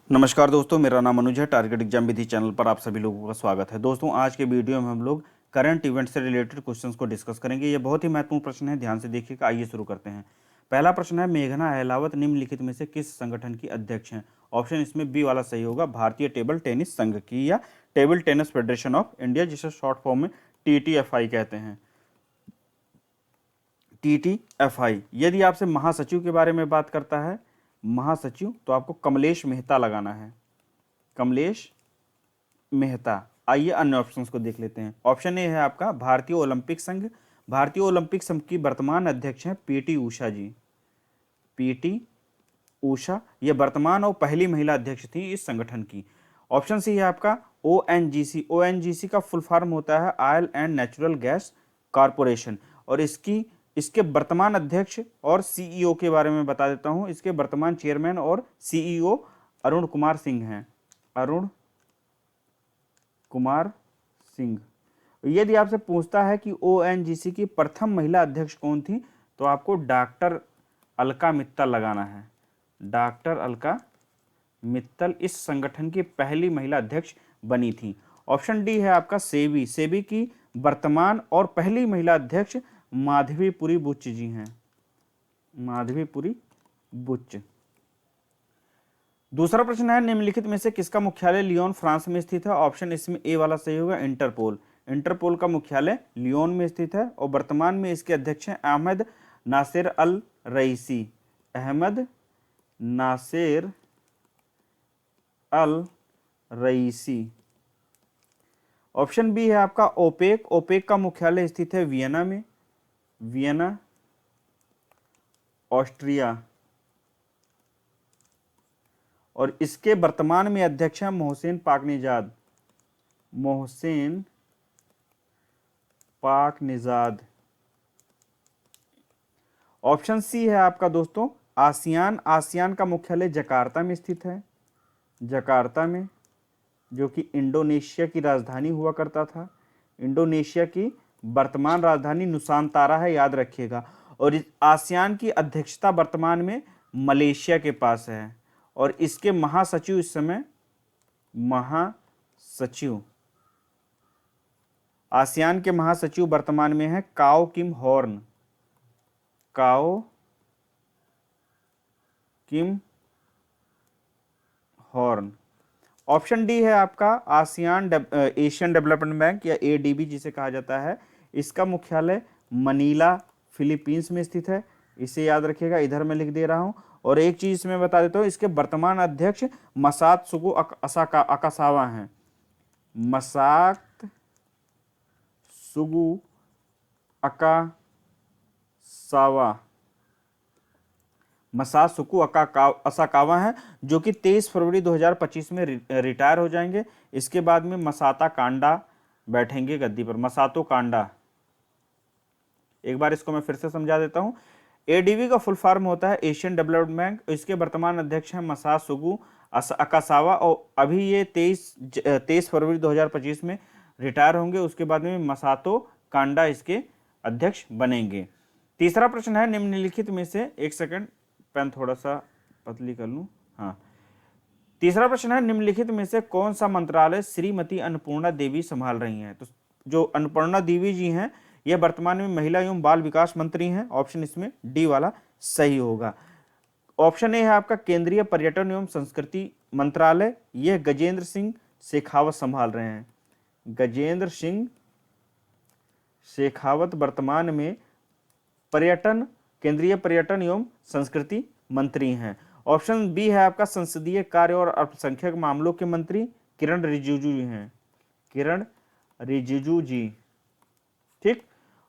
नमस्कार दोस्तों, मेरा नाम अनुज है। टारगेट एग्जाम विधि चैनल पर आप सभी लोगों का स्वागत है। दोस्तों, आज के वीडियो में हम लोग करंट इवेंट से रिलेटेड क्वेश्चंस को डिस्कस करेंगे। ये बहुत ही महत्वपूर्ण प्रश्न है, ध्यान से देखिएगा। आइए शुरू करते हैं। पहला प्रश्न है, मेघना अहलावत निम्नलिखित में से किस संगठन की अध्यक्ष हैं? ऑप्शन इसमें बी वाला सही होगा, भारतीय टेबल टेनिस संघ की या table tennis federation of India, जिसे शॉर्ट फॉर्म में TTFI कहते हैं। TTFI। यदि आपसे महासचिव के बारे में बात करता है, महासचिव, तो आपको कमलेश मेहता लगाना है, कमलेश मेहता। आइए अन्य ऑप्शंस को देख लेते हैं। ऑप्शन ए है आपका भारतीय ओलंपिक संघ। भारतीय ओलंपिक संघ की वर्तमान अध्यक्ष हैं PT उषा जी। PT उषा ये वर्तमान और पहली महिला अध्यक्ष थी इस संगठन की। ऑप्शन सी है आपका ONGC। ONGC का फुल फॉर्म होता है oil and natural gas corporation, और इसके वर्तमान अध्यक्ष और CEO के बारे में बता देता हूं। इसके वर्तमान चेयरमैन और CEO अरुण कुमार सिंह हैं, अरुण कुमार सिंह। यदि आपसे पूछता है कि ONGC की प्रथम महिला अध्यक्ष कौन थी, तो आपको डॉक्टर अलका मित्तल लगाना है। डॉक्टर अलका मित्तल इस संगठन की पहली महिला अध्यक्ष बनी थी। ऑप्शन डी है आपका सेबी। सेबी की वर्तमान और पहली महिला अध्यक्ष माधवीपुरी बुच्च जी हैं, माधवीपुरी बुच्च। दूसरा प्रश्न है, निम्नलिखित में से किसका मुख्यालय लियोन फ्रांस में स्थित है? ऑप्शन इसमें ए वाला सही होगा, इंटरपोल। इंटरपोल का मुख्यालय लियोन में स्थित है और वर्तमान में इसके अध्यक्ष हैं अहमद नासिर अल रईसी। अहमद नासिर अल रईसी। ऑप्शन बी है आपका ओपेक। ओपेक का मुख्यालय स्थित है वियना में, वियना ऑस्ट्रिया, और इसके वर्तमान में अध्यक्ष हैं मोहसिन पाकनिजाद, मोहसिन पाकनिजाद। ऑप्शन सी है आपका दोस्तों आसियान। आसियान का मुख्यालय जकार्ता में स्थित है, जकार्ता में, जो कि इंडोनेशिया की राजधानी हुआ करता था। इंडोनेशिया की वर्तमान राजधानी नुसांतारा है, याद रखिएगा। और इस आसियान की अध्यक्षता वर्तमान में मलेशिया के पास है, और इसके महासचिव इस समय, महासचिव, आसियान के महासचिव वर्तमान में है काओ किम हॉर्न, काओ किम हॉर्न। ऑप्शन डी है आपका आसियान एशियन डेवलपमेंट बैंक या ADB जिसे कहा जाता है। इसका मुख्यालय मनीला फिलीपींस में स्थित है, इसे याद रखिएगा, इधर मैं लिख दे रहा हूं। और एक चीज इसमें बता देता हूं, इसके वर्तमान अध्यक्ष मसात सुगु अकासावा हैं, मसात सुगु अकासावा, मसासुकु असाकावा हैं, जो कि 23 फरवरी 2025 में रिटायर हो जाएंगे। इसके बाद में मसाता कांडा बैठेंगे गद्दी पर, मसातो कांडा। एक बार इसको मैं फिर से समझा देता हूं। ADB का फुल फॉर्म होता है एशियन डेवलपमेंट बैंक। इसके वर्तमान अध्यक्ष हैं मसासुगु अकासावा, और अभी ये 23 फरवरी 2025 में रिटायर होंगे। उसके बाद में मसातो कांडा इसके अध्यक्ष बनेंगे। तीसरा प्रश्न है, निम्नलिखित में से, एक सेकंड, पेन थोड़ा सा पतली कर लूं, हाँ। तीसरा प्रश्न है, निम्नलिखित में से कौन सा मंत्रालय श्रीमती अन्नपूर्णा देवी संभाल रही हैं? तो जो अन्नपूर्णा देवी जी हैं, यह वर्तमान में महिला एवं बाल विकास मंत्री हैं। ऑप्शन इसमें डी वाला सही होगा। ऑप्शन ए है आपका केंद्रीय पर्यटन एवं संस्कृति मंत्रालय, यह गजेंद्र सिंह शेखावत संभाल रहे हैं। गजेंद्र सिंह शेखावत वर्तमान में पर्यटन, केंद्रीय पर्यटन एवं संस्कृति मंत्री हैं। ऑप्शन बी है आपका संसदीय कार्य और अल्पसंख्यक मामलों के मंत्री किरण रिजिजू जी हैं, किरण रिजिजू जी, ठीक।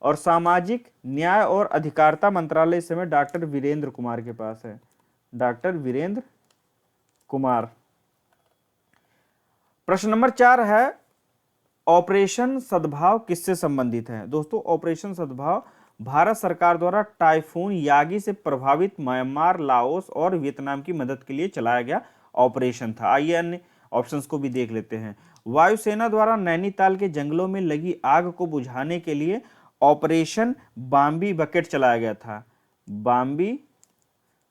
और सामाजिक न्याय और अधिकारिता मंत्रालय इस समय डॉक्टर वीरेंद्र कुमार के पास है, डॉक्टर वीरेंद्र कुमार। प्रश्न नंबर 4 है, ऑपरेशन सद्भाव किससे संबंधित है? दोस्तों, ऑपरेशन सद्भाव भारत सरकार द्वारा टाइफून यागी से प्रभावित म्यांमार, लाओस और वियतनाम की मदद के लिए चलाया गया ऑपरेशन था। आइए अन्य ऑप्शंस को भी देख लेते हैं। वायुसेना द्वारा नैनीताल के जंगलों में लगी आग को बुझाने के लिए ऑपरेशन बाम्बी बकेट चलाया गया था, बाम्बी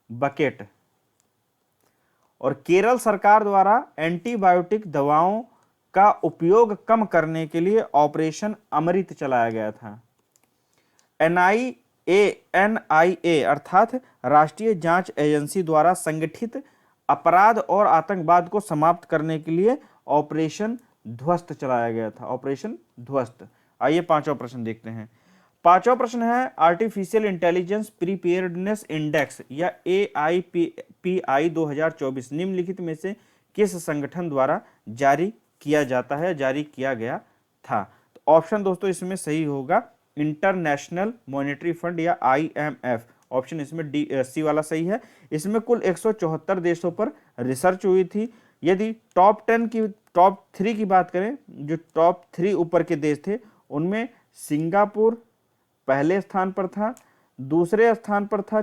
बकेट। और केरल सरकार द्वारा एंटीबायोटिक दवाओं का उपयोग कम करने के लिए ऑपरेशन अमृत चलाया गया था। एनआईए अर्थात राष्ट्रीय जांच एजेंसी द्वारा संगठित अपराध और आतंकवाद को समाप्त करने के लिए ऑपरेशन ध्वस्त चलाया गया था। ऑपरेशन ध्वस्त। आइए पांचवा प्रश्न देखते हैं। पांचवा प्रश्न है आर्टिफिशियल इंटेलिजेंस प्रीपेयर्डनेस इंडेक्स या AIPI 2024 निम्नलिखित में से किस संगठन द्वारा जारी किया जाता है, जारी किया गया था? तो ऑप्शन दोस्तों इसमें सही होगा इंटरनेशनल मॉनेटरी फंड या IMF। ऑप्शन इसमें सी वाला सही है। इसमें कुल 174 देशों पर रिसर्च हुई थी। यदि टॉप 3 की बात करें, जो टॉप 3 ऊपर के देश थे उनमें सिंगापुर पहले स्थान पर था, दूसरे स्थान पर था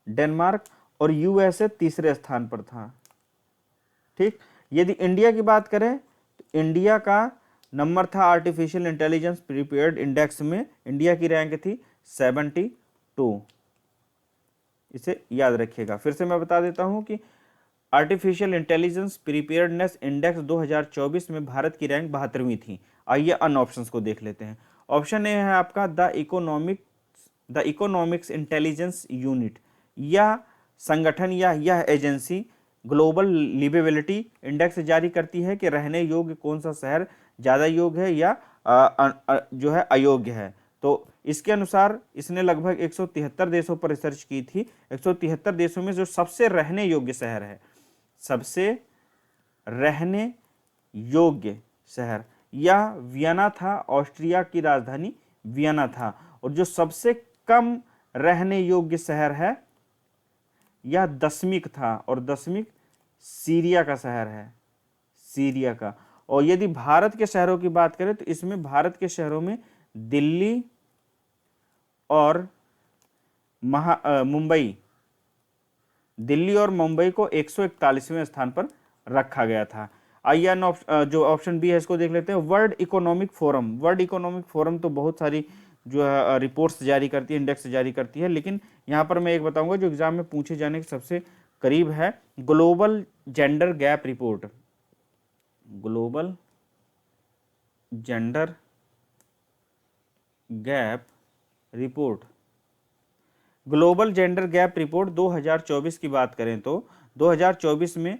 डेनमार्क और USA तीसरे स्थान पर था। ठीक। यदि इंडिया की बात करें तो इंडिया का नंबर था आर्टिफिशियल इंटेलिजेंस प्रीपेयर्ड इंडेक्स में, इंडिया की रैंक थी 72। इसे याद रखिएगा। फिर से मैं बता देता हूं कि आर्टिफिशियल इंटेलिजेंस प्रीपेयर्डनेस इंडेक्स 2024 में भारत की रैंक 72वीं थी। आइए अन्य ऑप्शंस को देख लेते हैं। ऑप्शन ए है आपका द इकोनॉमिक्स इंटेलिजेंस यूनिट। यह संगठन या यह एजेंसी ग्लोबल लिवेबिलिटी इंडेक्स जारी करती है कि रहने योग्य कौन सा शहर ज़्यादा योग्य है या जो है अयोग्य है। तो इसके अनुसार इसने लगभग 173 देशों पर रिसर्च की थी। 173 देशों में जो सबसे रहने योग्य शहर है, सबसे रहने योग्य शहर या वियना था, ऑस्ट्रिया की राजधानी वियना था। और जो सबसे कम रहने योग्य शहर है यह दशमिक था, और दशमिक सीरिया का शहर है, सीरिया का। और यदि भारत के शहरों की बात करें तो इसमें भारत के शहरों में दिल्ली और मुंबई, दिल्ली और मुंबई को 141वें स्थान पर रखा गया था। आइए जो ऑप्शन बी है इसको देख लेते हैं। World economic forum. World economic forum तो बहुत सारी जो है रिपोर्ट्स जारी करती है, इंडेक्स जारी करती है, लेकिन यहाँ पर मैं एक बताऊंगा जो एग्जाम में पूछे जाने के सबसे करीब है। Global gender gap report. Global gender gap report. Global gender gap report 2024 की बात करें तो 2024 में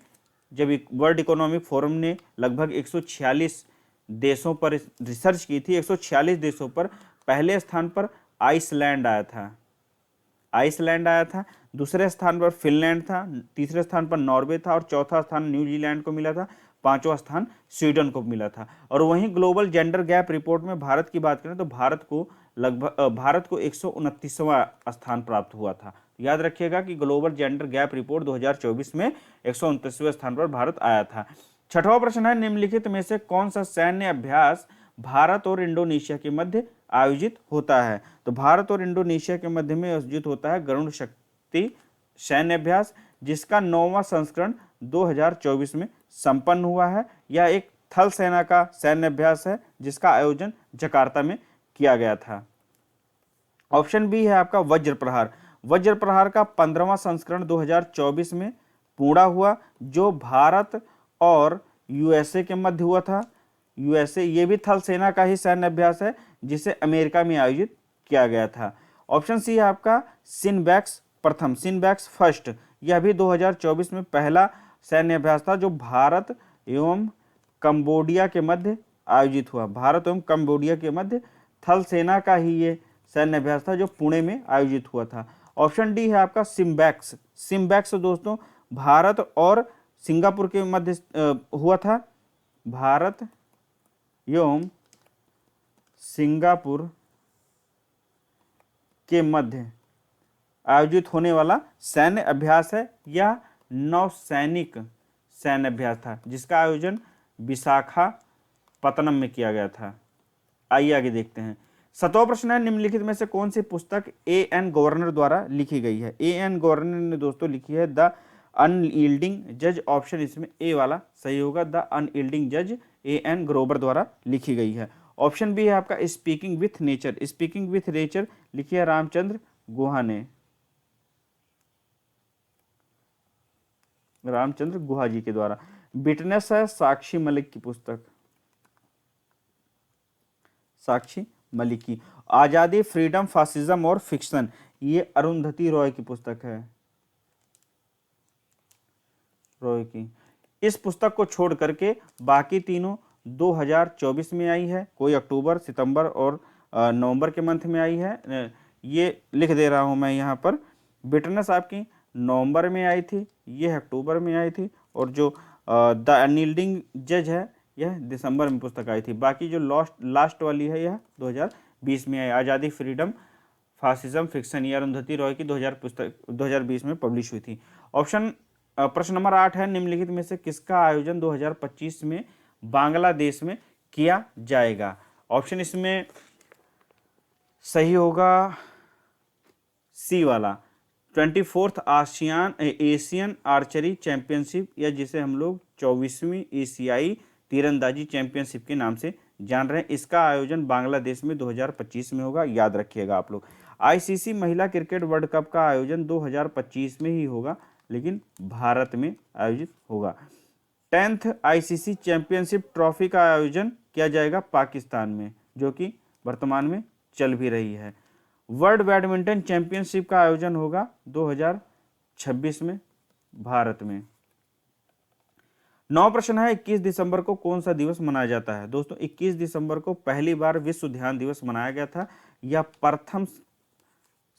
जब वर्ल्ड इकोनॉमिक फोरम ने लगभग 146 देशों पर रिसर्च की थी, 146 देशों पर पहले स्थान पर आइसलैंड आया था, आइसलैंड आया था। दूसरे स्थान पर फिनलैंड था, तीसरे स्थान पर नॉर्वे था और चौथा स्थान न्यूजीलैंड को मिला था, पांचवा स्थान स्वीडन को मिला था। और वहीं ग्लोबल जेंडर गैप रिपोर्ट में भारत की बात करें तो भारत को 129वां स्थान प्राप्त हुआ था। याद रखिएगा कि ग्लोबल जेंडर गैप रिपोर्ट 2024 में 129वें स्थान पर भारत आया था। छठवां प्रश्न है निम्नलिखित में से कौन सा सैन्य अभ्यास भारत और इंडोनेशिया के मध्य आयोजित होता है? तो भारत और इंडोनेशिया के मध्य में आयोजित होता है गरुड़ शक्ति सैन्य अभ्यास, जिसका 9वां संस्करण 2024 में संपन्न हुआ है। यह एक थल सेना का सैन्य अभ्यास है जिसका आयोजन जकार्ता में किया गया था। ऑप्शन बी है आपका वज्र प्रहार। वज्र प्रहार का 15वां संस्करण 2024 में पूरा हुआ, जो भारत और USA के मध्य हुआ था। USA ये भी थल सेना का ही सैन्य अभ्यास है जिसे अमेरिका में आयोजित किया गया था। ऑप्शन सी है आपका सिनबैक्स प्रथम, सिनबैक्स फर्स्ट। यह भी 2024 में पहला सैन्य अभ्यास था जो भारत एवं कंबोडिया के मध्य आयोजित हुआ। भारत एवं कंबोडिया के मध्य थल सेना का ही ये सैन्य अभ्यास था जो पुणे में आयोजित हुआ था। ऑप्शन डी है आपका सिम्बैक्स। सिम्बैक्स दोस्तों भारत और सिंगापुर के मध्य हुआ था। भारत एवं सिंगापुर के मध्य आयोजित होने वाला सैन्य अभ्यास है। यह नौसैनिक सैन्य अभ्यास था जिसका आयोजन विशाखापत्तनम में किया गया था। आइए आगे देखते हैं। 7वां प्रश्न है निम्नलिखित में से कौन सी पुस्तक A.N. गवर्नर द्वारा लिखी गई है? A.N. गवर्नर ने दोस्तों लिखी है द अनयील्डिंग जज। ऑप्शन इसमें ए वाला सही होगा, द अनयील्डिंग जज A.N. ग्रोवर द्वारा लिखी गई है। ऑप्शन बी है आपका speaking with nature. Speaking with nature लिखी है रामचंद्र गुहा ने। रामचंद्र गुहा जी के द्वारा। विटनेस है साक्षी मलिक की पुस्तक, साक्षी मलिक की। आजादी, फ्रीडम, फासिज्म और फिक्शन, ये अरुंधति रॉय की पुस्तक है, रॉय की। इस पुस्तक को छोड़ करके बाकी तीनों 2024 में आई है, कोई अक्टूबर, सितंबर और नवंबर के मंथ में आई है। ये लिख दे रहा हूं मैं यहाँ पर। विटनेस आपकी नवंबर में आई थी, ये अक्टूबर में आई थी, और जो द अनयील्डिंग जज है यह दिसंबर में पुस्तक आई थी। बाकी जो लास्ट वाली है यह 2020 में आई। आज़ादी, फ्रीडम, फासिज्म, फिक्शन, ये अरुंधति रॉय की 2020 में पब्लिश हुई थी। प्रश्न नंबर 8 है, निम्नलिखित में से किसका आयोजन 2025 में बांग्लादेश में किया जाएगा? ऑप्शन इसमें सही होगा सी वाला, 24th एशियन आर्चरी चैंपियनशिप, या जिसे हम लोग 24वीं एशियाई तीरंदाजी चैंपियनशिप के नाम से जान रहे हैं। इसका आयोजन बांग्लादेश में 2025 में होगा, याद रखिएगा आप लोग। आईसीसी महिला क्रिकेट वर्ल्ड कप का आयोजन 2025 में ही होगा, लेकिन भारत में आयोजित होगा। 10th आईसीसी चैंपियनशिप ट्रॉफी का आयोजन किया जाएगा पाकिस्तान में, जो कि वर्तमान में चल भी रही है। वर्ल्ड बैडमिंटन चैंपियनशिप का आयोजन होगा 2026 में भारत में। 9 प्रश्न है, 21 दिसंबर को कौन सा दिवस मनाया जाता है? दोस्तों 21 दिसंबर को पहली बार विश्व ध्यान दिवस मनाया गया था। यह प्रथम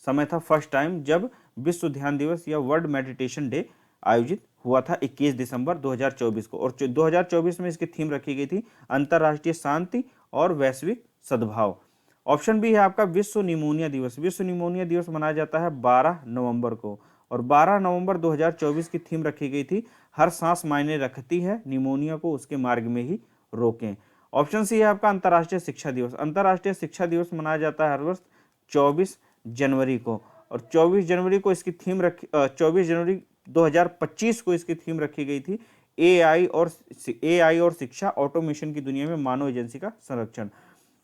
समय था, फर्स्ट टाइम, जब विश्व ध्यान दिवस या वर्ल्ड मेडिटेशन डे आयोजित हुआ था 21 दिसंबर 2024 को। और 2024 में इसकी थीम रखी गई थी अंतर्राष्ट्रीय शांति और वैश्विक सद्भाव। ऑप्शन बी है आपका विश्व निमोनिया दिवस। विश्व निमोनिया दिवस मनाया जाता है 12 नवंबर को, और 12 नवंबर 2024 की थीम रखी गई थी हर सांस मायने रखती है, निमोनिया को उसके मार्ग में ही रोकें। ऑप्शन सी है आपका अंतर्राष्ट्रीय शिक्षा दिवस। अंतर्राष्ट्रीय शिक्षा दिवस मनाया जाता है हर वर्ष 24 जनवरी को, और 24 जनवरी को इसकी थीम 24 जनवरी 2025 को इसकी थीम रखी गई थी एआई और शिक्षा, ऑटोमेशन की दुनिया में मानव एजेंसी का संरक्षण।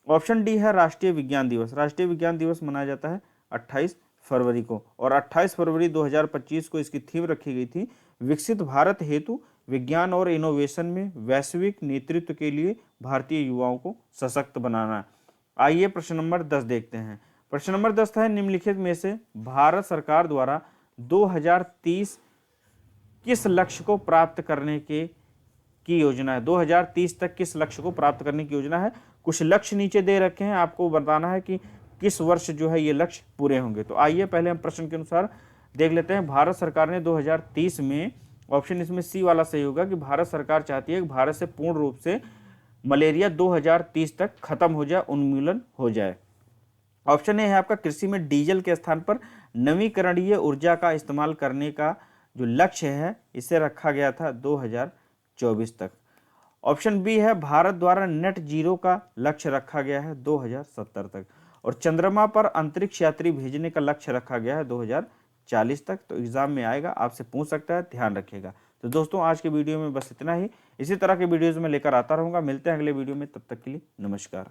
ऑप्शन डी है राष्ट्रीय विज्ञान दिवस। राष्ट्रीय विज्ञान दिवस मनाया जाता है 28 फरवरी को, और 28 फरवरी 2025 को इसकी थीम रखी गई थी विकसित भारत हेतु विज्ञान और इनोवेशन में वैश्विक नेतृत्व के लिए भारतीय युवाओं को सशक्त बनाना। आइए प्रश्न नंबर 10 देखते हैं। प्रश्न नंबर 10 है, निम्नलिखित में से भारत सरकार द्वारा 2030 किस लक्ष्य को प्राप्त करने की योजना है? 2030 तक किस लक्ष्य को प्राप्त करने की योजना है? कुछ लक्ष्य नीचे दे रखे हैं, आपको बताना है कि किस वर्ष जो है ये लक्ष्य पूरे होंगे। तो आइए पहले हम प्रश्न के अनुसार देख लेते हैं। भारत सरकार ने 2030 में, ऑप्शन इसमें सी वाला सही होगा, कि भारत सरकार चाहती है कि भारत से पूर्ण रूप से मलेरिया 2030 तक खत्म हो जाए, उन्मूलन हो जाए। ऑप्शन ए है आपका कृषि में डीजल के स्थान पर नवीकरणीय ऊर्जा का इस्तेमाल करने का जो लक्ष्य है इसे रखा गया था 2024 तक। ऑप्शन बी है भारत द्वारा नेट जीरो का लक्ष्य रखा गया है 2070 तक, और चंद्रमा पर अंतरिक्ष यात्री भेजने का लक्ष्य रखा गया है 2040 तक। तो एग्जाम में आएगा, आपसे पूछ सकता है, ध्यान रखिएगा। तो दोस्तों आज के वीडियो में बस इतना ही। इसी तरह के वीडियोज में लेकर आता रहूंगा। मिलते हैं अगले वीडियो में, तब तक के लिए नमस्कार।